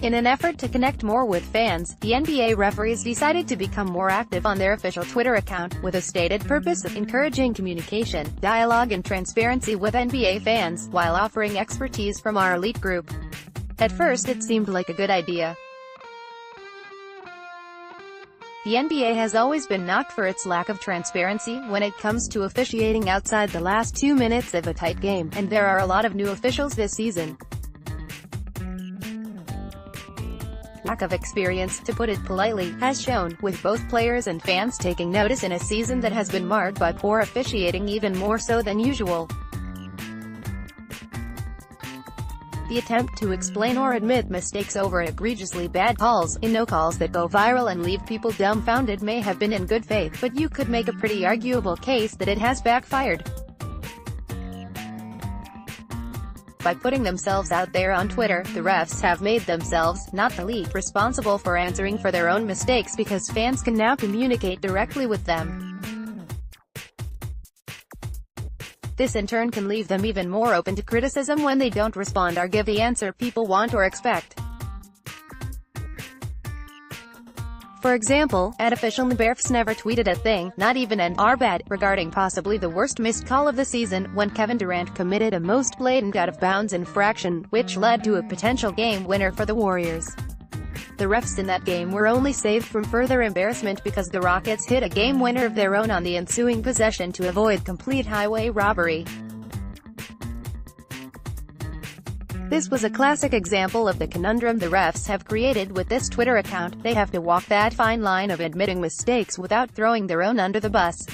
In an effort to connect more with fans, the NBA referees decided to become more active on their official Twitter account, with a stated purpose of encouraging communication, dialogue and transparency with NBA fans, while offering expertise from our elite group. At first it seemed like a good idea. The NBA has always been knocked for its lack of transparency when it comes to officiating outside the last 2 minutes of a tight game, and there are a lot of new officials this season. Lack of experience, to put it politely, has shown, with both players and fans taking notice in a season that has been marred by poor officiating even more so than usual. The attempt to explain or admit mistakes over egregiously bad calls, in no calls that go viral and leave people dumbfounded, may have been in good faith, but you could make a pretty arguable case that it has backfired. By putting themselves out there on Twitter, the refs have made themselves, not the league, responsible for answering for their own mistakes because fans can now communicate directly with them. This in turn can leave them even more open to criticism when they don't respond or give the answer people want or expect. For example, @official Nberfs never tweeted a thing, not even an "are bad," regarding possibly the worst missed call of the season, when Kevin Durant committed a most blatant out-of-bounds infraction, which led to a potential game winner for the Warriors. The refs in that game were only saved from further embarrassment because the Rockets hit a game winner of their own on the ensuing possession to avoid complete highway robbery. This was a classic example of the conundrum the refs have created with this Twitter account. They have to walk that fine line of admitting mistakes without throwing their own under the bus.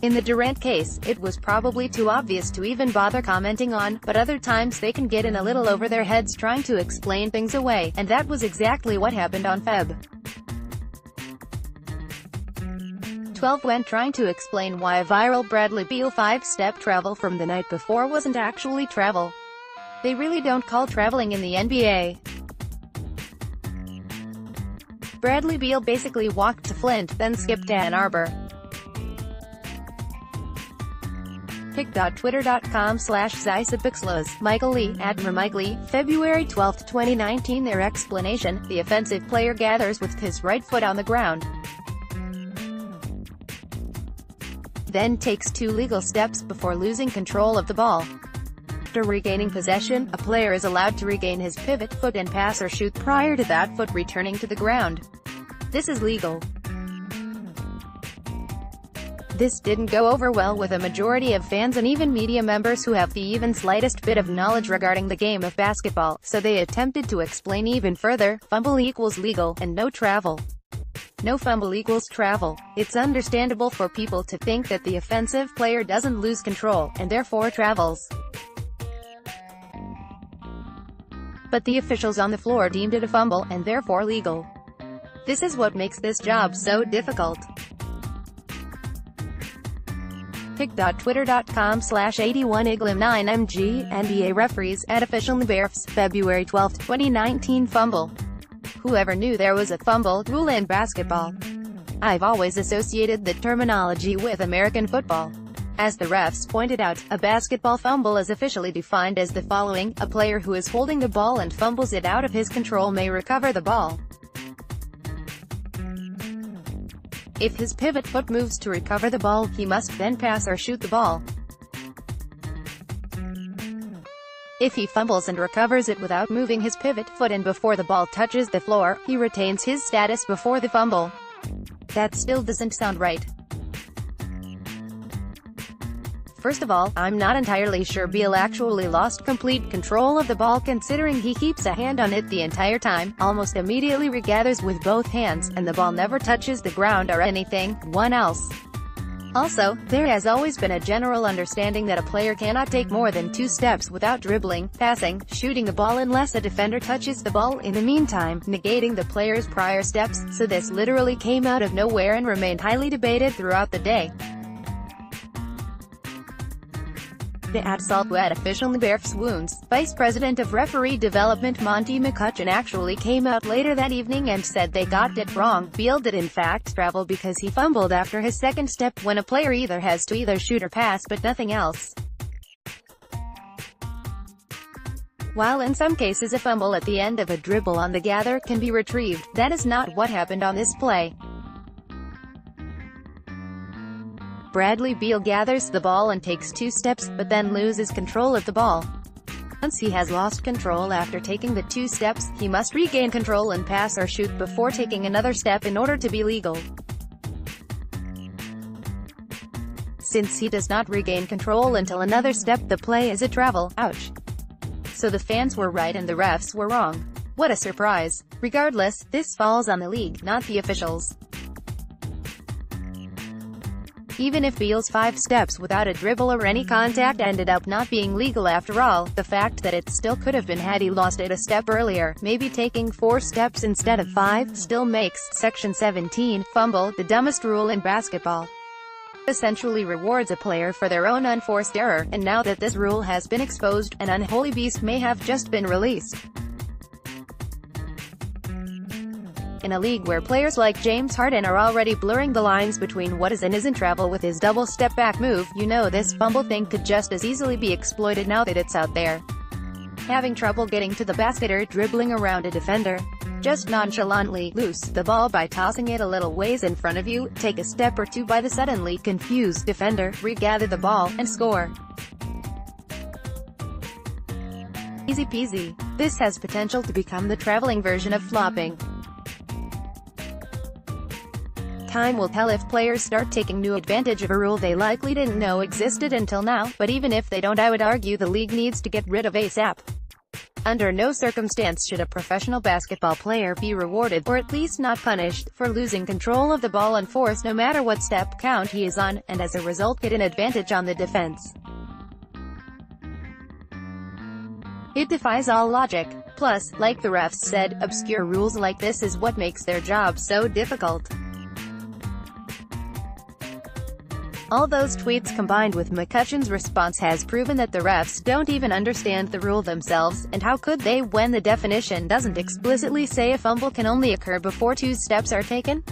In the Durant case, it was probably too obvious to even bother commenting on, but other times they can get in a little over their heads trying to explain things away, and that was exactly what happened on Feb. 12 when trying to explain why a viral Bradley Beal 5-step travel from the night before wasn't actually travel. They really don't call traveling in the NBA. Bradley Beal basically walked to Flint, then skipped to Ann Arbor. pic.twitter.com/Zysapixlos, Michael Lee, @MrMikeLee, February 12, 2019. Their explanation: the offensive player gathers with his right foot on the ground, then takes 2 legal steps before losing control of the ball. After regaining possession, a player is allowed to regain his pivot foot and pass or shoot prior to that foot returning to the ground. This is legal. This didn't go over well with a majority of fans and even media members who have the even slightest bit of knowledge regarding the game of basketball, so they attempted to explain even further: fumble equals legal, and no travel. No fumble equals travel. It's understandable for people to think that the offensive player doesn't lose control, and therefore travels. But the officials on the floor deemed it a fumble, and therefore legal. This is what makes this job so difficult. pic.twitter.com/81iglim9mg, NBA referees, @official Nberfs, February 12, 2019. Fumble. Whoever knew there was a fumble rule in basketball? I've always associated the terminology with American football. As the refs pointed out, a basketball fumble is officially defined as the following: a player who is holding the ball and fumbles it out of his control may recover the ball. If his pivot foot moves to recover the ball, he must then pass or shoot the ball. If he fumbles and recovers it without moving his pivot foot and before the ball touches the floor, he retains his status before the fumble. That still doesn't sound right. First of all, I'm not entirely sure Beal actually lost complete control of the ball, considering he keeps a hand on it the entire time, almost immediately regathers with both hands, and the ball never touches the ground or anything else. Also, there has always been a general understanding that a player cannot take more than 2 steps without dribbling, passing, shooting the ball unless a defender touches the ball in the meantime, negating the player's prior steps, so this literally came out of nowhere and remained highly debated throughout the day. @official Nberfs wounds. Vice President of Referee Development Monty McCutcheon actually came out later that evening and said they got it wrong. Beal did in fact travel because he fumbled after his second step, when a player either has to shoot or pass but nothing else. While in some cases a fumble at the end of a dribble on the gather can be retrieved, that is not what happened on this play. Bradley Beal gathers the ball and takes 2 steps, but then loses control of the ball. Once he has lost control after taking the 2 steps, he must regain control and pass or shoot before taking another step in order to be legal. Since he does not regain control until another step, the play is a travel. Ouch. So the fans were right and the refs were wrong. What a surprise. Regardless, this falls on the league, not the officials. Even if Beal's 5 steps without a dribble or any contact ended up not being legal after all, the fact that it still could have been had he lost it a step earlier, maybe taking 4 steps instead of 5, still makes Section 17, Fumble, the dumbest rule in basketball. Essentially rewards a player for their own unforced error, and now that this rule has been exposed, an unholy beast may have just been released. In a league where players like James Harden are already blurring the lines between what is and isn't travel with his double step-back move, you know this fumble thing could just as easily be exploited now that it's out there. Having trouble getting to the basket or dribbling around a defender? Just nonchalantly loose the ball by tossing it a little ways in front of you, take a step or 2 by the suddenly confused defender, regather the ball, and score. Easy peasy. This has potential to become the traveling version of flopping. Time will tell if players start taking new advantage of a rule they likely didn't know existed until now, but even if they don't, I would argue the league needs to get rid of ASAP. Under no circumstance should a professional basketball player be rewarded, or at least not punished, for losing control of the ball and force no matter what step count he is on, and as a result get an advantage on the defense. It defies all logic. Plus, like the refs said, obscure rules like this is what makes their job so difficult. All those tweets combined with McCutcheon's response has proven that the refs don't even understand the rule themselves, and how could they when the definition doesn't explicitly say a fumble can only occur before 2 steps are taken?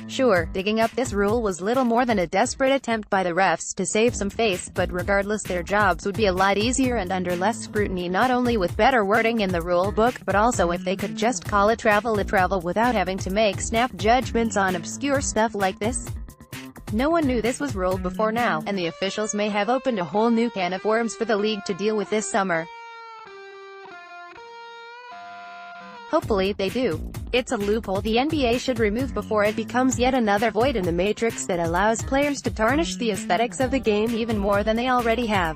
Sure, digging up this rule was little more than a desperate attempt by the refs to save some face, but regardless their jobs would be a lot easier and under less scrutiny, not only with better wording in the rule book, but also if they could just call it travel without having to make snap judgments on obscure stuff like this. No one knew this was ruled before now, and the officials may have opened a whole new can of worms for the league to deal with this summer. Hopefully they do. It's a loophole the NBA should remove before it becomes yet another void in the matrix that allows players to tarnish the aesthetics of the game even more than they already have.